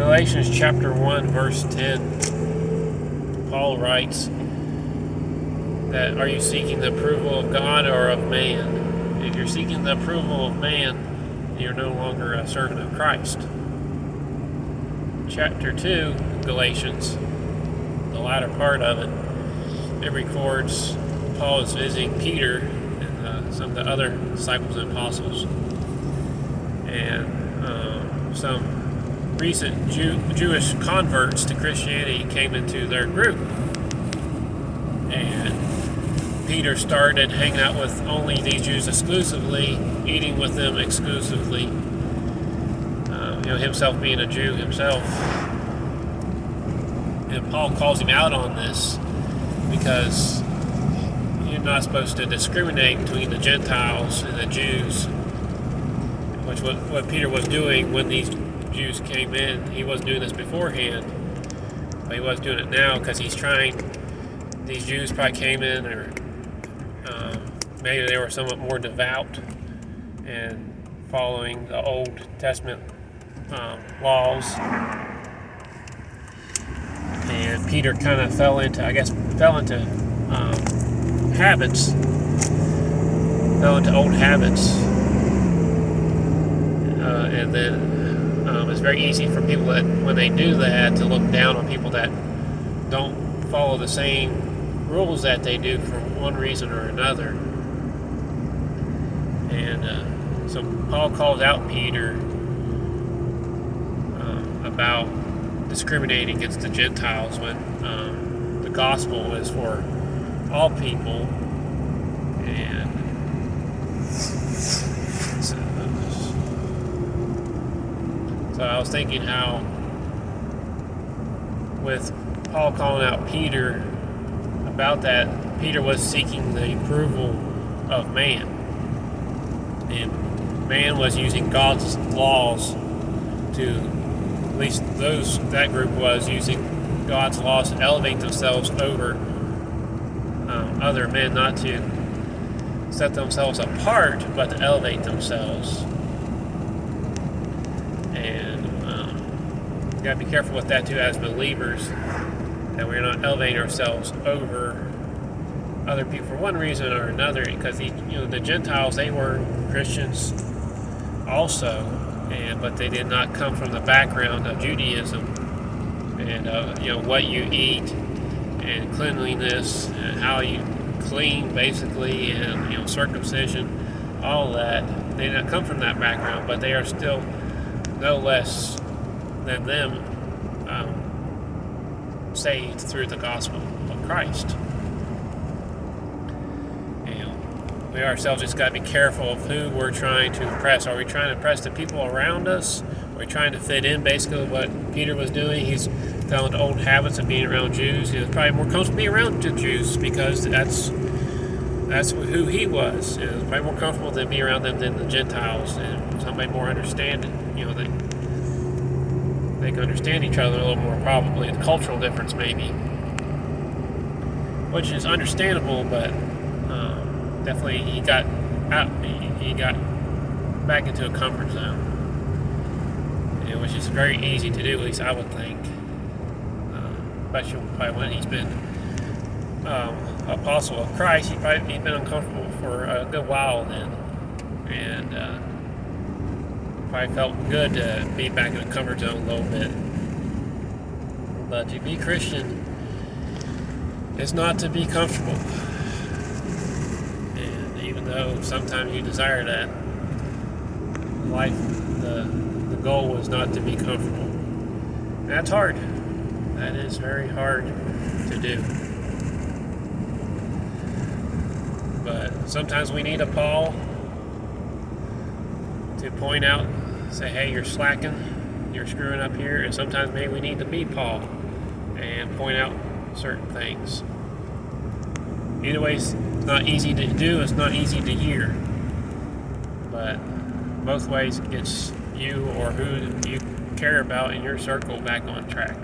Galatians chapter 1, verse 10, Paul writes that, are you seeking the approval of God or of man? If you're seeking the approval of man, you're no longer a servant of Christ. Chapter 2, Galatians, the latter part of it, it records Paul is visiting Peter and some of the other disciples and apostles, and some recent Jewish converts to Christianity came into their group, and Peter started hanging out with only these Jews exclusively, eating with them exclusively, himself being a Jew himself. And Paul calls him out on this because you're not supposed to discriminate between the Gentiles and the Jews, which was what Peter was doing when these Jews came in. He wasn't doing this beforehand, but he was doing it now because he's trying. These Jews probably came in, or maybe they were somewhat more devout and following the Old Testament laws. And Peter kind of fell into old habits, and then it's very easy for people that, when they do that, to look down on people that don't follow the same rules that they do for one reason or another. And so Paul calls out Peter about discriminating against the Gentiles when the gospel is for all people. And so I was thinking how, with Paul calling out Peter about that, Peter was seeking the approval of man, and man was using God's laws to, at least that group was using God's laws to elevate themselves over other men, not to set themselves apart, but to elevate themselves. And you gotta be careful with that too, as believers, that we're not elevating ourselves over other people for one reason or another, because the Gentiles, they were Christians also, but they did not come from the background of Judaism and what you eat and cleanliness and how you clean, basically, and circumcision, all that. They did not come from that background, but they are still no less than them, saved through the gospel of Christ. We ourselves just got to be careful of who we're trying to impress. Are we trying to impress the people around us? Are we trying to fit in, basically, what Peter was doing? He's fell into old habits of being around Jews. He was probably more comfortable being around the Jews because that's who he was. He was probably more comfortable than being around them than the Gentiles, and somebody more understanding. They can understand each other a little more, probably. The cultural difference, maybe, which is understandable, but definitely he got out. He got back into a comfort zone, which is very easy to do. At least I would think, especially probably when he's been apostle of Christ. He's been uncomfortable for a good while then, and probably felt good to be back in a comfort zone a little bit. But to be Christian is not to be comfortable. Though sometimes you desire that, life, the goal is not to be comfortable. And that's hard. That is very hard to do. But sometimes we need a Paul to point out, say, hey, you're slacking, you're screwing up here. And sometimes maybe we need to be Paul and point out certain things. Either way, it's not easy to do, it's not easy to hear. But both ways it gets you or who you care about in your circle back on track.